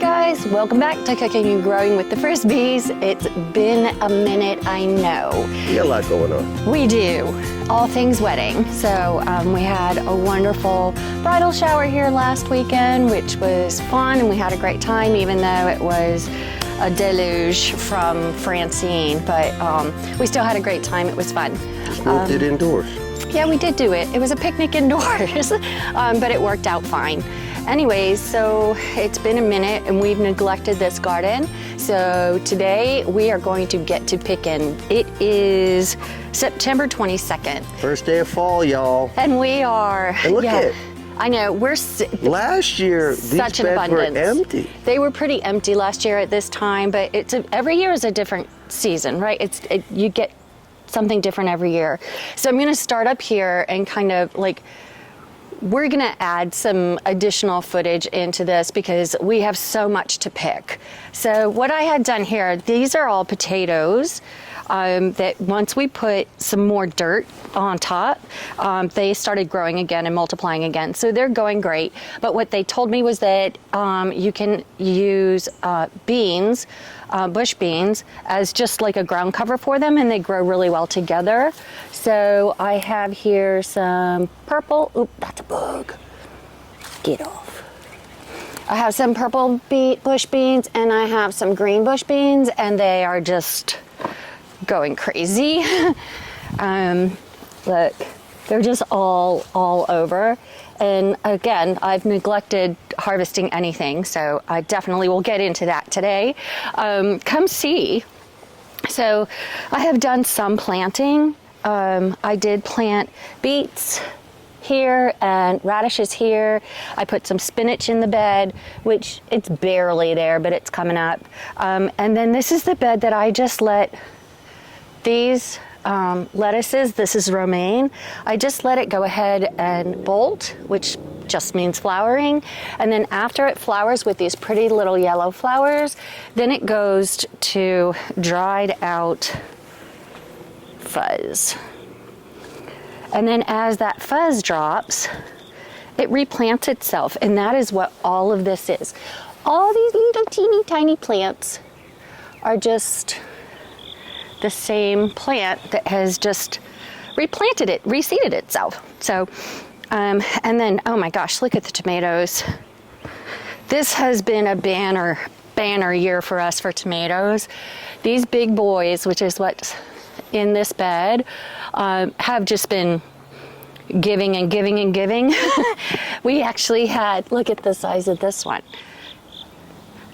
guys, welcome back to Cooking and Growing with the Frisbees. It's been a minute, I know. We got a lot going on. We do, all things wedding. So we had a wonderful bridal shower here last weekend, which was fun, and we had a great time, even though it was a deluge from Francine, but we still had a great time. It was fun. Just moved it indoors. Yeah, we did do it. It was a picnic indoors, but it worked out fine. Anyways, so it's been a minute and we've neglected this garden. So today we are going to get to picking. It is September 22nd. First day of fall, y'all. And we are. And look at it. I know, last year, such these an beds were abundance. empty. They were pretty empty last year at this time, but every year is a different season, right? You get something different every year. So I'm gonna start up here and kind of like, we're gonna add some additional footage into this because we have so much to pick. So what I had done here, these are all potatoes that once we put some more dirt on top, they started growing again and multiplying again. So they're going great. But what they told me was that you can use beans, bush beans, as just like a ground cover for them, and they grow really well together. So I have here some purple, oop, that's a bug. Get off. I have some purple bush beans and I have some green bush beans, and they are just going crazy. Look, they're just all over. And again, I've neglected harvesting anything, so I definitely will get into that today. Come see. So I have done some planting. I did plant beets here and radishes here. I put some spinach in the bed, which it's barely there, but it's coming up. And then this is the bed that I just let these lettuces, this is romaine, I just let it go ahead and bolt, which just means flowering. And then after it flowers with these pretty little yellow flowers, then it goes to dried out fuzz. And then as that fuzz drops, it replants itself. And that is what all of this is. All these little teeny tiny plants are just the same plant that has just replanted it, reseeded itself. So, and then, oh my gosh, look at the tomatoes. This has been a banner year for us for tomatoes. These big boys, which is what's in this bed, have just been giving and giving and giving. We actually had, look at the size of this one.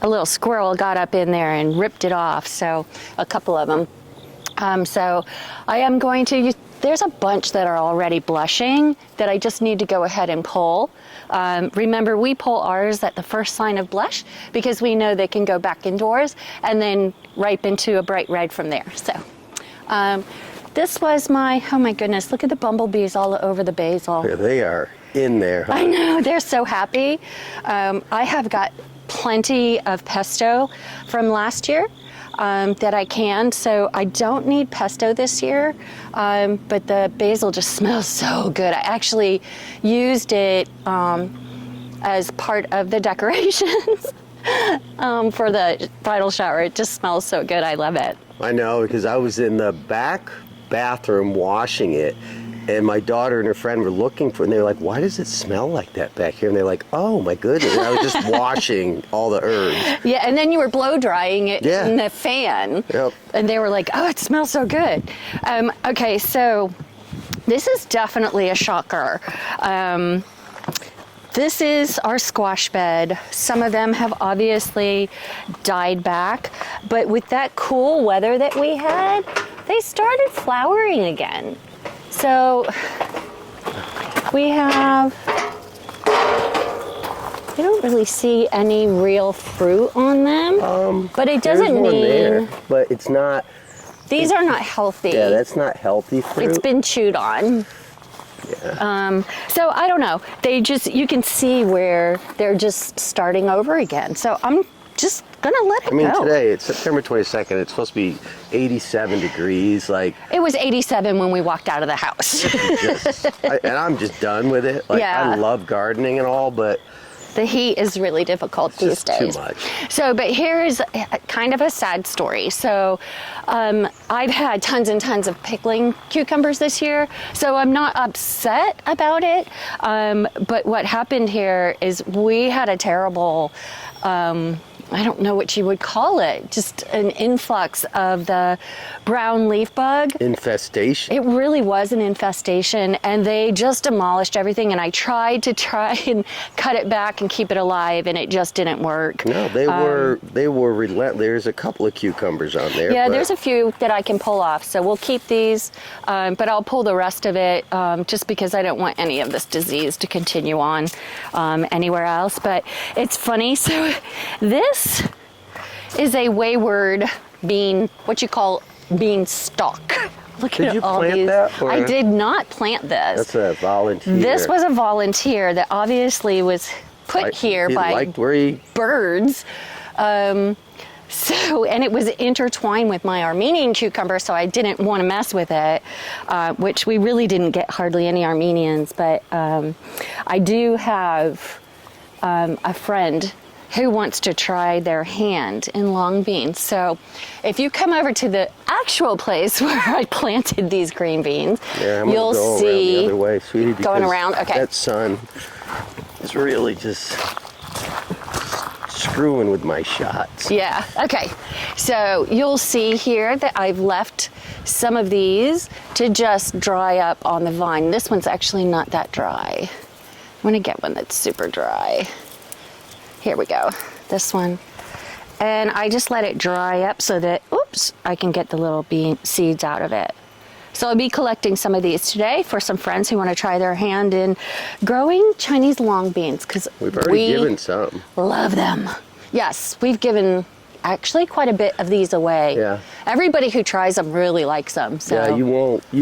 A little squirrel got up in there and ripped it off, so a couple of them. So I am going to use, there's a bunch that are already blushing that I just need to go ahead and pull. Remember, we pull ours at the first sign of blush because we know they can go back indoors and then ripen to a bright red from there. So this was my, oh my goodness, look at the bumblebees all over the basil. Yeah, they are in there. Huh? I know, they're so happy. I have got plenty of pesto from last year. That I canned, so I don't need pesto this year, but the basil just smells so good. I actually used it as part of the decorations for the bridal shower. It just smells so good. I love it. I know, because I was in the back bathroom washing it, and my daughter and her friend were looking for it, and they were like, why does it smell like that back here? And they're like, oh my goodness. And I was just washing all the herbs. Yeah, and then you were blow drying it in the fan. Yep. And they were like, oh, it smells so good. Okay, so this is definitely a shocker. This is our squash bed. Some of them have obviously died back, but with that cool weather that we had, they started flowering again. So we have, I don't really see any real fruit on them, but it doesn't mean, there, but it's not. These are not healthy. Yeah, that's not healthy fruit. It's been chewed on. Yeah. So I don't know. They just, you can see where they're just starting over again. So I'm just gonna let it go. I mean, today, it's September 22nd. It's supposed to be 87 degrees. Like, it was 87 when we walked out of the house. and I'm just done with it. Like, Yeah. I love gardening and all, but the heat is really difficult these just too days. much. So, but here is kind of a sad story. So, I've had tons and tons of pickling cucumbers this year, so I'm not upset about it. But what happened here is we had a terrible, I don't know what you would call it, just an influx of the brown leaf bug. Infestation. It really was an infestation, and they just demolished everything, and I tried and cut it back and keep it alive, and it just didn't work. No, they were relentless. There's a couple of cucumbers on there. Yeah, but there's a few that I can pull off, so we'll keep these, but I'll pull the rest of it just because I don't want any of this disease to continue on anywhere else. But it's funny, so this is a wayward bean, what you call bean stalk. Look Did at you all plant these. that, or- I did not plant this. That's a volunteer. This was a volunteer that obviously was put here he by liked where he... birds. So, and it was intertwined with my Armenian cucumber, so I didn't want to mess with it, which we really didn't get hardly any Armenians, but I do have a friend who wants to try their hand in long beans. So if you come over to the actual place where I planted these green beans, Yeah, I'm you'll gonna go see around the other way, sweetie, going because around. Okay. that sun is really just screwing with my shots. Yeah, okay. So you'll see here that I've left some of these to just dry up on the vine. This one's actually not that dry. I'm gonna get one that's super dry. Here we go, this one. And I just let it dry up so that, oops, I can get the little bean seeds out of it. So I'll be collecting some of these today for some friends who want to try their hand in growing Chinese long beans, because We've already given some. love them. Yes, we've given actually quite a bit of these away. Yeah. Everybody who tries them really likes them. So. Yeah, you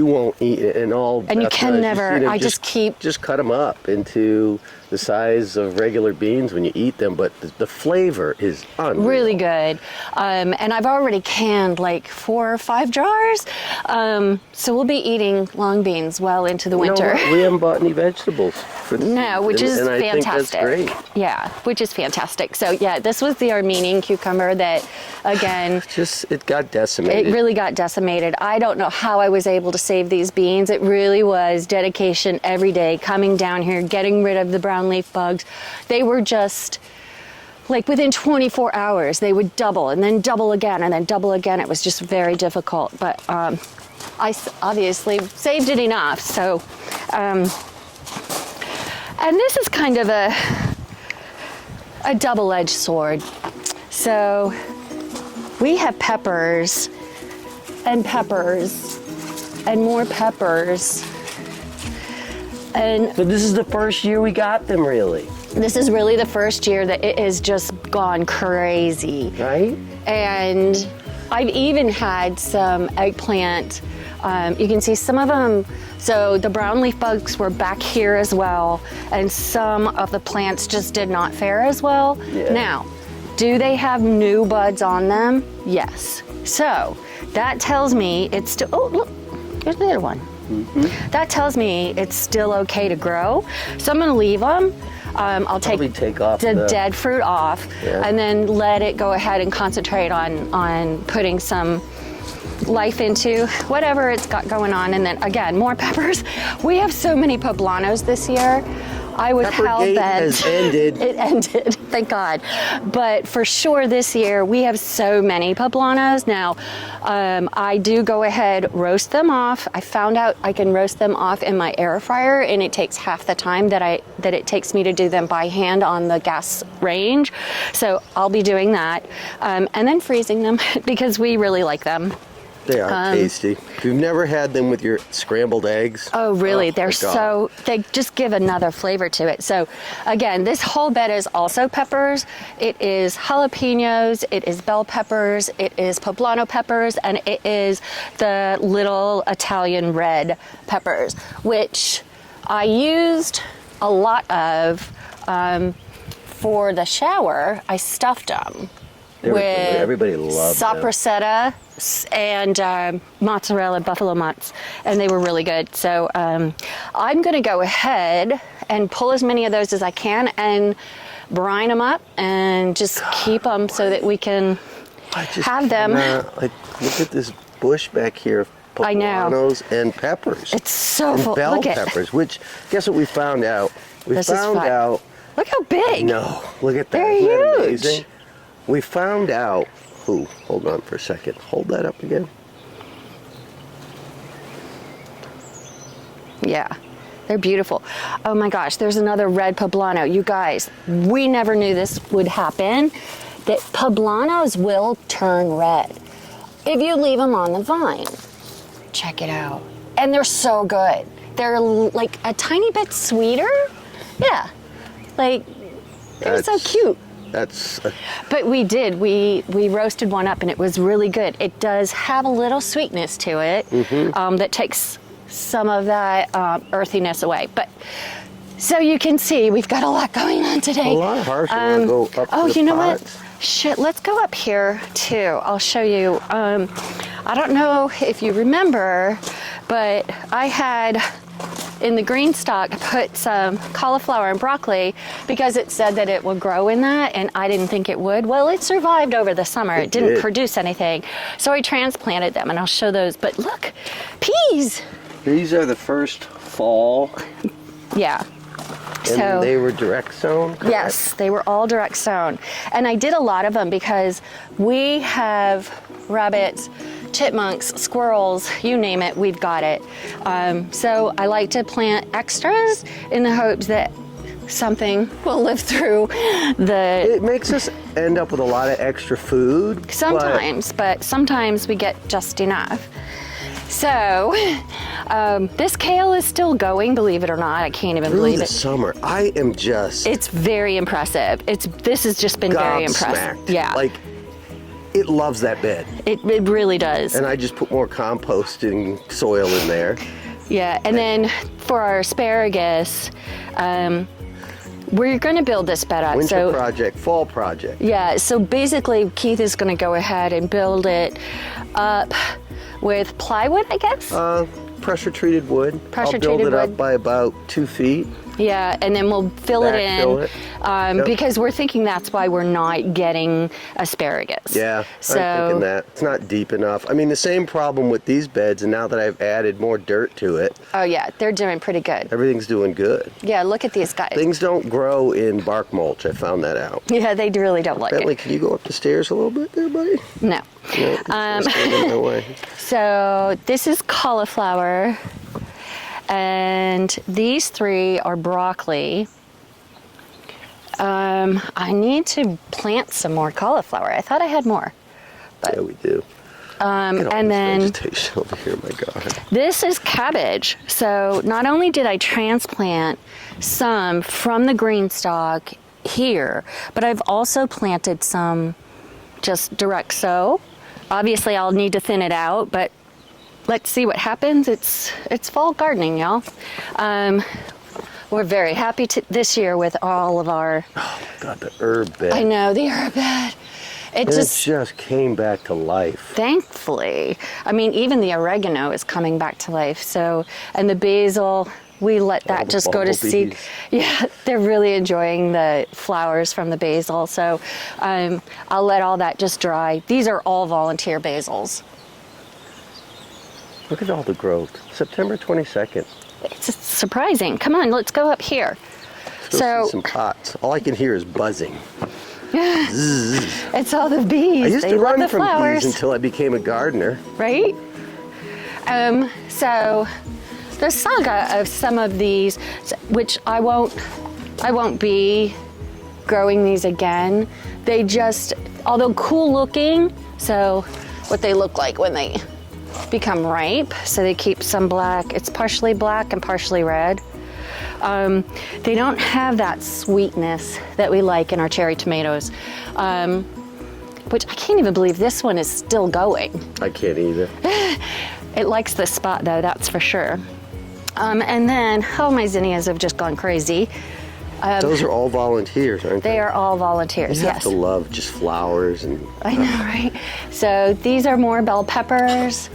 won't eat it, and all. And you can never. I just keep. Just cut them up into the size of regular beans when you eat them, but the flavor is unreal. Really good. And I've already canned like 4 or 5 jars. So we'll be eating long beans well into the winter. You know what? We haven't bought any vegetables for this No, which is and I fantastic. think that's great. Yeah, which is fantastic. So yeah, this was the Armenian cucumber that, again, It got decimated. it really got decimated. I don't know how I was able to save these beans. It really was dedication every day, coming down here, getting rid of the brown leaf bugs. They were just like within 24 hours, they would double and then double again and then double again. It was just very difficult, but I obviously saved it enough. So, and this is kind of a double-edged sword. So we have peppers and more peppers. And So this is the first year we got them, really, this is really the first year that it has just gone crazy. right? And I've even had some eggplant. You can see some of them. So the brown leaf bugs were back here as well. And some of the plants just did not fare as well. Yeah. Now, do they have new buds on them? Yes. So that tells me it's still, oh, look, here's the other one. Mm-hmm. That tells me it's still okay to grow. So I'm gonna leave them. I'll Probably take off the the- dead fruit off, Yeah. and then let it go ahead and concentrate on putting some life into whatever it's got going on. And then again, more peppers. We have so many poblanos this year. I was hell Peppergate bent. has ended. It ended, thank God. But for sure this year, we have so many poblanos. Now, I do go ahead, roast them off. I found out I can roast them off in my air fryer, and it takes half the time that it takes me to do them by hand on the gas range. So I'll be doing that. And then freezing them because we really like them. They are tasty. If you've never had them with your scrambled eggs. Oh, really? my They're God. they just give another flavor to it. So again, this whole bed is also peppers. It is jalapenos, it is bell peppers, it is poblano peppers, and it is the little Italian red peppers, which I used a lot of for the shower. I stuffed them They were with good. Everybody loved them. sopressata and mozzarella, buffalo mozz, and they were really good. So I'm going to go ahead and pull as many of those as I can, and brine them up and just keep them so that we can have them. Like, look at this bush back here of I know. poblanos and peppers. It's so and full. bell Look at peppers, which, guess what we found out? We This is found fun. out. Look how big. No, look at that. They're Isn't that huge. amazing? We found out. Ooh, hold on for a second. Hold that up again. Yeah, they're beautiful. Oh my gosh, there's another red poblano. You guys, we never knew this would happen, that poblanos will turn red if you leave them on the vine. Check it out. And they're so good. They're like a tiny bit sweeter. Yeah, like they're so cute. That's But we did. We roasted one up and it was really good. It does have a little sweetness to it that takes some of that earthiness away. But so you can see we've got a lot going on today. a lot of hearts. Go up to Oh, the you know pots. what? Shit, let's go up here too. I'll show you. I don't know if you remember, but I had in the green stock put some cauliflower and broccoli because it said that it would grow in that, and I didn't think it would. Well, it survived over the summer. It didn't did. produce anything. So I transplanted them, and I'll show those. But look, peas. These are the first fall, Yeah. and So they were direct sown. correct? yes, they were all direct sown. And I did a lot of them because we have rabbits, chipmunks, squirrels, you name it, we've got it. So I like to plant extras in the hopes that something will live through the It makes us end up with a lot of extra food. sometimes, but sometimes we get just enough. So this kale is still going, believe it or not. I can't even Through believe the it. summer, I am just It's very impressive. This has just been very impressive. gobsmacked. Yeah, Like, it loves that bed. it really does. And I just put more composting soil in there. Yeah, and then for our asparagus, we're going to build this bed up. Winter So project, fall project. yeah, so basically Keith is going to go ahead and build it up with plywood, I guess. Pressure treated wood. Pressure I'll build treated it up wood. by about 2 feet. Yeah, and then we'll fill it Backfill in it. Yep. because we're thinking that's why we're not getting asparagus. Yeah, So I'm thinking that. It's not deep enough. I mean, the same problem with these beds, and now that I've added more dirt to it, oh yeah, they're doing pretty good. everything's doing good. Yeah, look at these guys. Things don't grow in bark mulch. I found that out. Yeah, they really don't like Bentley, it. can you go up the stairs a little bit there, buddy? No. No, it's in my way. So this is cauliflower, and these three are broccoli. I need to plant some more cauliflower. I thought I had more. Yeah, we do. Look at all And this then vegetation over here, my God. this is cabbage. So not only did I transplant some from the green stock here, but I've also planted some just direct sow. Obviously I'll need to thin it out, but let's see what happens. It's fall gardening, y'all. We're very happy this year with all of our, Oh, God, the herb bed. I know, the herb bed. It And just, it just came back to life. thankfully, I mean, even the oregano is coming back to life. So, and the basil, we let that the just go to seed. bumblebees. Yeah, they're really enjoying the flowers from the basil. So I'll let all that just dry. These are all volunteer basils. Look at all the growth. September 22nd. It's surprising. Come on, let's go up here. Let's go So see some pots. All I can hear is buzzing. it's all the bees. I used they to love run the from flowers, bees until I became a gardener. right? So the saga of some of these, which I won't be growing these again. They just, although cool looking, so what they look like when they become ripe. So they keep some black. It's partially black and partially red. They don't have that sweetness that we like in our cherry tomatoes, which I can't even believe this one is still going. I can't either. It likes this spot though, that's for sure. And then, oh, my zinnias have just gone crazy. Those are all volunteers, aren't they? They are all volunteers, You have yes. to love just flowers and I know, right? So these are more bell peppers,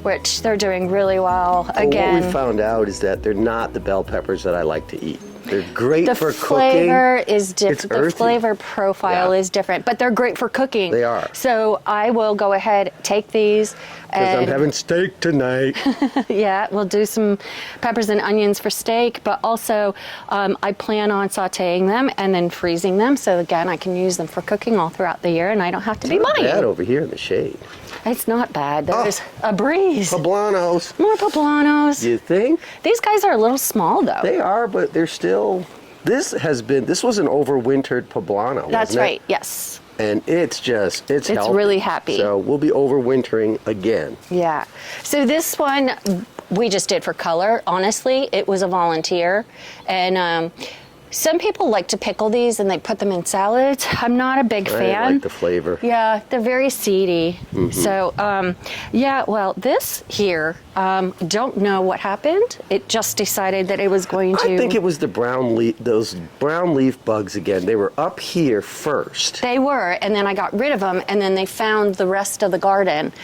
which they're doing really well. What Again, we found out is that they're not the bell peppers that I like to eat. They're great The for cooking. flavor is It's different. The earthy. flavor profile Yeah. is different, but they're great for cooking. They are. So I will go ahead, take these, Because I'm and having steak tonight. yeah, we'll do some peppers and onions for steak, but also I plan on sauteing them and then freezing them. So again, I can use them for cooking all throughout the year, and I don't have to be Not buying. bad over here in the shade. It's not bad. There's a breeze. Poblanos. More poblanos. You think? These guys are a little small though. They are, but they're still. This was an overwintered poblano. That's wasn't it? right. Yes. And it's healthy. really happy. So we'll be overwintering again. Yeah. So this one we just did for color. Honestly, it was a volunteer, and some people like to pickle these and they put them in salads. I'm not a big fan. I like the flavor. Yeah, they're very seedy. So, yeah, well, this here, don't know what happened. It just decided that it was going to. I think it was the those brown leaf bugs again. They were up here first. They were, and then I got rid of them, and then they found the rest of the garden,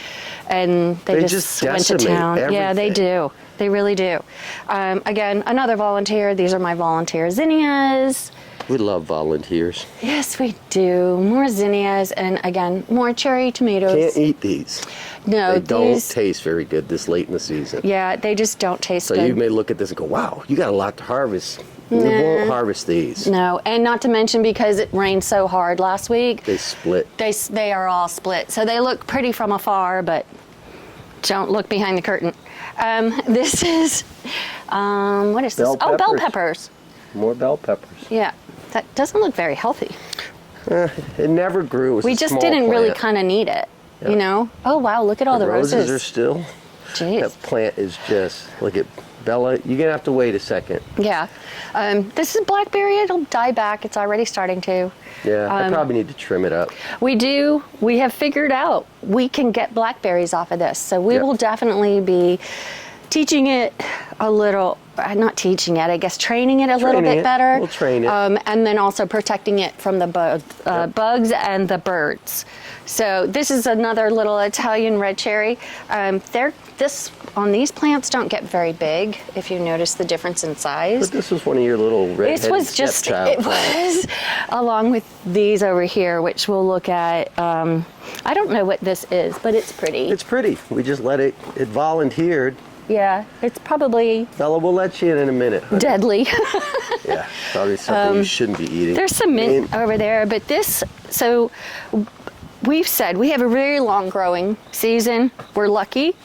and they just went to decimate town. Yeah, they everything. do. They really do. Again, another volunteer. These are my volunteer zinnias. We love volunteers. Yes, we do. More zinnias, and again, more cherry tomatoes. Can't eat these. No, They don't these. taste very good this late in the season. Yeah, they just don't taste So good. you may look at this and go, wow, you got a lot to harvest. We Nah. won't harvest these. No, and not to mention because it rained so hard last week, They split. they are all split. So they look pretty from afar, but don't look behind the curtain. This is, what is this? Bell Oh, bell peppers. peppers. More bell peppers. Yeah, that doesn't look very healthy. It never grew. It was We a just small didn't really plant. kind of need it, Yeah. you know? Oh, wow, look at all the roses are roses. still. Jeez. That plant is just, look at Bella. You're going to have to wait a second. Yeah. This is blackberry. It'll die back. It's already starting to. Yeah, I probably need to trim it up. We have figured out we can get blackberries off of this. So we Yep. will definitely be teaching it a little, not teaching it, I guess training it a little Training bit it. better. We'll train it. And then also protecting it from the bugs and the birds. So this is another little Italian red cherry. On these plants don't get very big, if you notice the difference in size. But this was one of your little redheaded This was just, stepchild it plants. was, along with these over here, which we'll look at. I don't know what this is, but it's pretty. It's pretty. We just let it volunteered. Yeah, it's probably Bella, we'll let you in a minute. honey. deadly. Yeah, probably something you shouldn't be eating. There's some mint over there, but this, so we've said we have a very long growing season. We're lucky.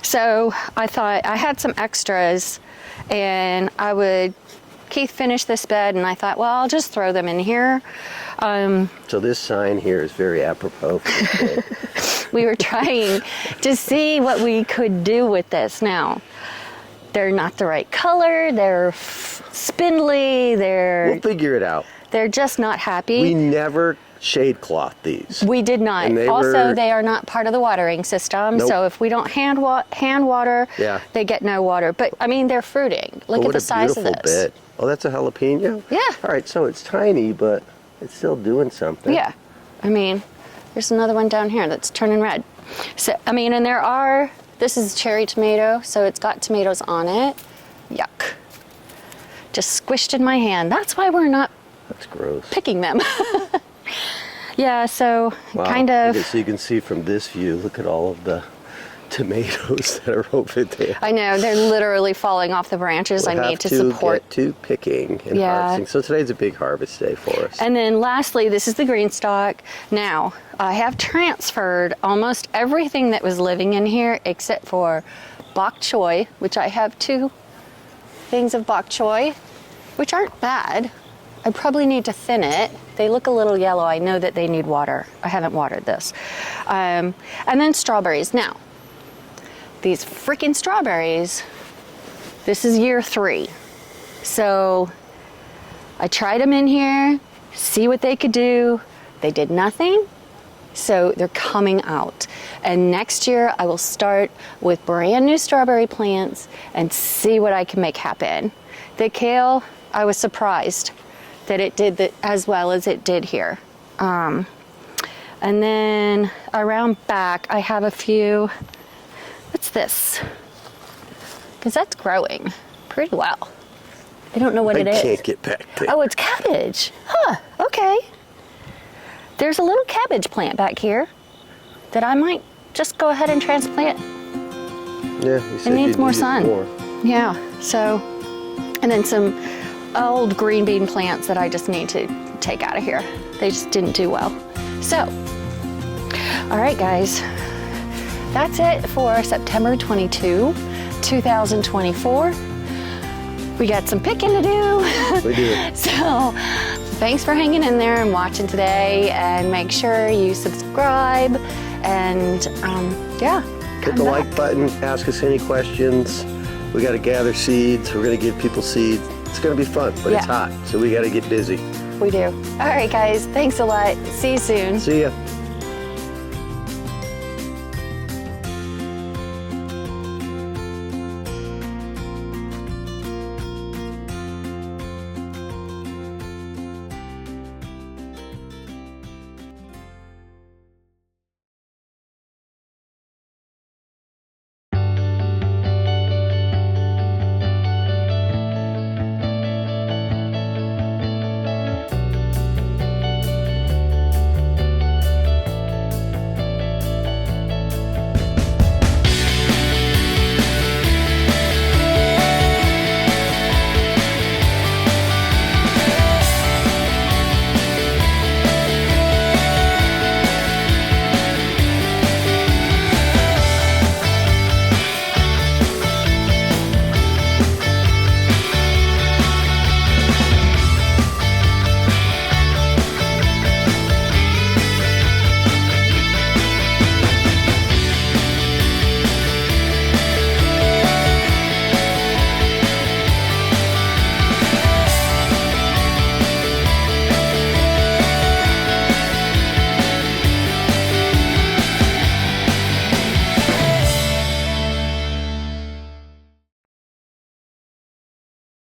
So I thought I had some extras and Keith finished this bed and I thought, well, I'll just throw them in here. So this sign here is very apropos for today. We were trying to see what we could do with this. Now, they're not the right color, they're spindly, We'll figure it out. they're just not happy. We never shade cloth these. We did not. And they Also, were- they are not part of the watering system. Nope. So if we don't hand water, Yeah. they get no water. But I mean, they're fruiting. Look But at the size of What a this. beautiful bed. Oh, that's a jalapeno? Yeah. All right, so it's tiny, but it's still doing something. Yeah. I mean, there's another one down here that's turning red. So, I mean, and this is cherry tomato, so it's got tomatoes on it. Yuck. Just squished in my hand. That's why we're not That's gross. picking them. Yeah, so Wow. kind of. So you can see from this view, look at all of the tomatoes that are over there. I know, they're literally falling off the branches. We'll I need have to support. get to picking and Yeah. harvesting. So today's a bok harvest day for us. And then lastly, this is the green stalk. Now, I have transferred almost everything that was living in here except for bok choy, which I have 2 things of bok choy, which aren't bad. I probably need to thin it. They look a little yellow. I know that they need water. I haven't watered this. And then strawberries. Now, these freaking strawberries, this is year 3. So I tried them in here, see what they could do. They did nothing. So they're coming out. And next year I will start with brand new strawberry plants and see what I can make happen. The kale, I was surprised that it did as well as it did here. And then around back I have a few, what's this? Because that's growing pretty well. I don't know what it is. I can't get back there. Oh, it's cabbage. Huh, okay. There's a little cabbage plant back here that I might just go ahead and transplant. Yeah, you said It needs you'd more need sun. more. Yeah, so, and then some old green bean plants that I just need to take out of here. They just didn't do well. So, all right guys, that's it for September 22, 2024. We got some picking to do. We do. So, thanks for hanging in there and watching today, and make sure you subscribe and yeah. Hit the like button, ask us any questions. We got to gather seeds. We're going to give people seeds. It's going to be fun, but it's Yeah. hot, so we got to get busy. We do. All right, guys. Thanks a lot. See you soon. See ya.